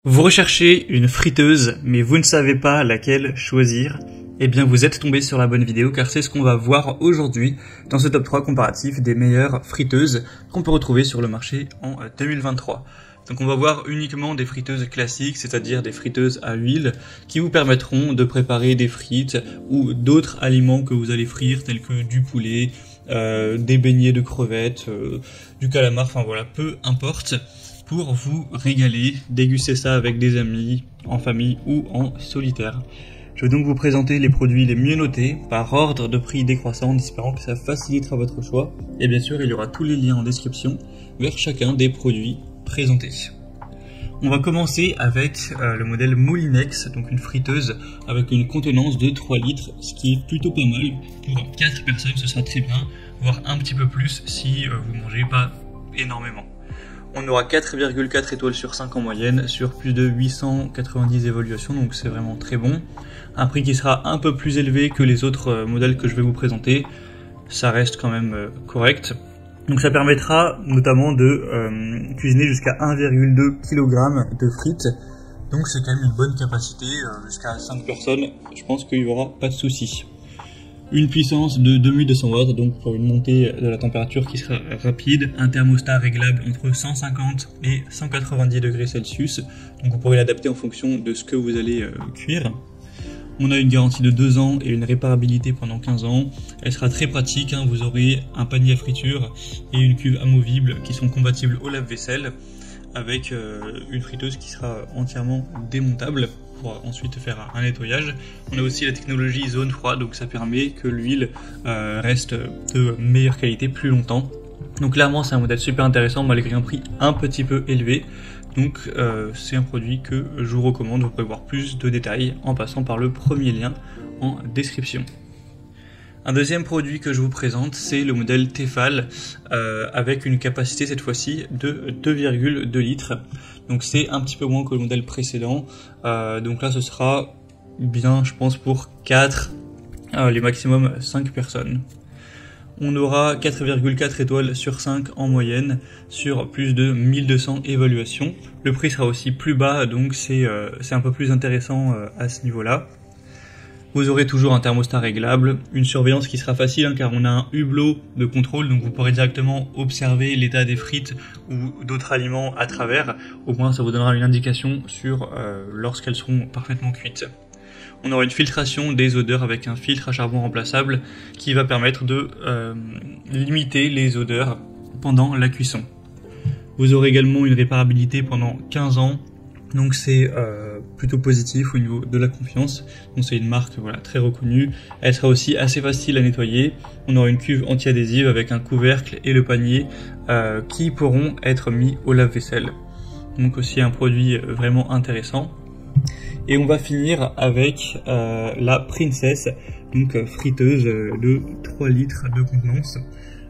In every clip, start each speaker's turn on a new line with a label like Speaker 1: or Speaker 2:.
Speaker 1: Vous recherchez une friteuse, mais vous ne savez pas laquelle choisir? Eh bien, vous êtes tombé sur la bonne vidéo, car c'est ce qu'on va voir aujourd'hui dans ce top 3 comparatif des meilleures friteuses qu'on peut retrouver sur le marché en 2023. Donc on va voir uniquement des friteuses classiques, c'est-à-dire des friteuses à huile, qui vous permettront de préparer des frites ou d'autres aliments que vous allez frire, tels que du poulet, des beignets de crevettes, du calamar, enfin voilà, peu importe, pour vous régaler, déguster ça avec des amis, en famille ou en solitaire. Je vais donc vous présenter les produits les mieux notés par ordre de prix décroissant en espérant que ça facilitera votre choix. Et bien sûr, il y aura tous les liens en description vers chacun des produits présentés. On va commencer avec le modèle Moulinex, donc une friteuse avec une contenance de 3 litres, ce qui est plutôt pas mal. Pour 4 personnes, ce sera très bien, voire un petit peu plus si vous mangez pas énormément. On aura 4,4 étoiles sur 5 en moyenne sur plus de 890 évaluations, donc c'est vraiment très bon. Un prix qui sera un peu plus élevé que les autres modèles que je vais vous présenter, ça reste quand même correct. Donc ça permettra notamment de cuisiner jusqu'à 1,2 kg de frites, donc c'est quand même une bonne capacité, jusqu'à 5 personnes, je pense qu'il n'y aura pas de souci. Une puissance de 2200 watts, donc pour une montée de la température qui sera rapide, un thermostat réglable entre 150 et 190 degrés Celsius, donc vous pourrez l'adapter en fonction de ce que vous allez cuire. On a une garantie de 2 ans et une réparabilité pendant 15 ans. Elle sera très pratique, hein. Vous aurez un panier à friture et une cuve amovible qui sont compatibles au lave-vaisselle, avec une friteuse qui sera entièrement démontable pour ensuite faire un nettoyage. On a aussi la technologie zone froide, donc ça permet que l'huile reste de meilleure qualité plus longtemps. Donc clairement c'est un modèle super intéressant malgré un prix un petit peu élevé. Donc c'est un produit que je vous recommande. Vous pouvez voir plus de détails en passant par le premier lien en description. Un deuxième produit que je vous présente, c'est le modèle Tefal, avec une capacité cette fois-ci de 2,2 litres. Donc c'est un petit peu moins que le modèle précédent. Donc là ce sera bien, je pense, pour 4, les maximum 5 personnes. On aura 4,4 étoiles sur 5 en moyenne sur plus de 1200 évaluations. Le prix sera aussi plus bas, donc c'est un peu plus intéressant à ce niveau-là. Vous aurez toujours un thermostat réglable, une surveillance qui sera facile, hein, car on a un hublot de contrôle, donc vous pourrez directement observer l'état des frites ou d'autres aliments à travers. Au moins ça vous donnera une indication sur lorsqu'elles seront parfaitement cuites. On aura une filtration des odeurs avec un filtre à charbon remplaçable qui va permettre de limiter les odeurs pendant la cuisson. Vous aurez également une réparabilité pendant 15 ans. Donc c'est plutôt positif au niveau de la confiance. Donc c'est une marque voilà, très reconnue. Elle sera aussi assez facile à nettoyer. On aura une cuve anti-adhésive avec un couvercle et le panier qui pourront être mis au lave-vaisselle. Donc aussi un produit vraiment intéressant. Et on va finir avec la Princess, donc friteuse de 3 litres de contenance.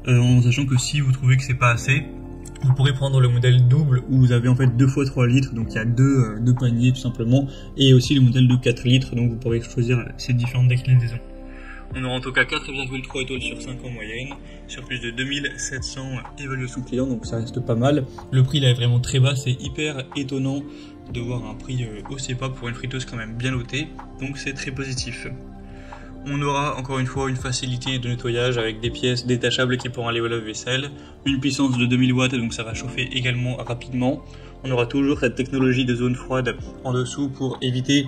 Speaker 1: En sachant que si vous trouvez que c'est pas assez, vous pourrez prendre le modèle double où vous avez en fait 2 fois 3 litres, donc il y a deux paniers tout simplement, et aussi le modèle de 4 litres, donc vous pourrez choisir ces différentes déclinaisons. On aura en tout cas 4,3 étoiles sur 5 en moyenne, sur plus de 2700 évaluations clients, donc ça reste pas mal. Le prix là est vraiment très bas, c'est hyper étonnant de voir un prix aussi bas pour une friteuse quand même bien notée, donc c'est très positif. On aura encore une fois une facilité de nettoyage avec des pièces détachables qui pourront aller au lave-vaisselle, une puissance de 2000 watts donc ça va chauffer également rapidement. On aura toujours cette technologie de zone froide en dessous pour éviter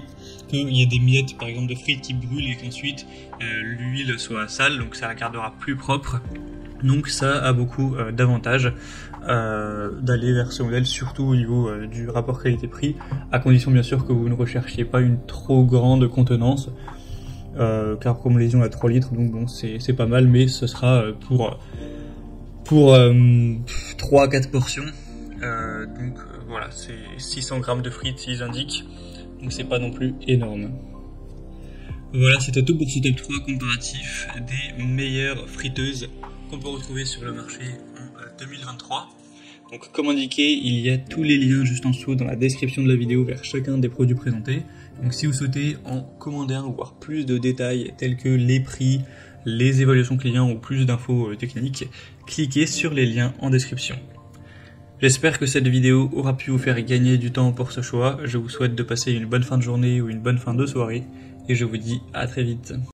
Speaker 1: qu'il y ait des miettes par exemple de frites qui brûlent et qu'ensuite l'huile soit sale, donc ça la gardera plus propre. Donc ça a beaucoup d'avantages d'aller vers ce modèle, surtout au niveau du rapport qualité-prix, à condition bien sûr que vous ne recherchiez pas une trop grande contenance. Car comme les ont à 3 litres, donc bon c'est pas mal, mais ce sera pour 3 à 4 portions, donc voilà, c'est 600 grammes de frites ils indiquent, donc c'est pas non plus énorme. Voilà, c'était tout pour ce top 3 comparatif des meilleures friteuses qu'on peut retrouver sur le marché en 2023. Donc comme indiqué, il y a tous les liens juste en dessous dans la description de la vidéo vers chacun des produits présentés. Donc si vous souhaitez en commander un ou voir plus de détails tels que les prix, les évaluations clients ou plus d'infos techniques, cliquez sur les liens en description. J'espère que cette vidéo aura pu vous faire gagner du temps pour ce choix. Je vous souhaite de passer une bonne fin de journée ou une bonne fin de soirée et je vous dis à très vite.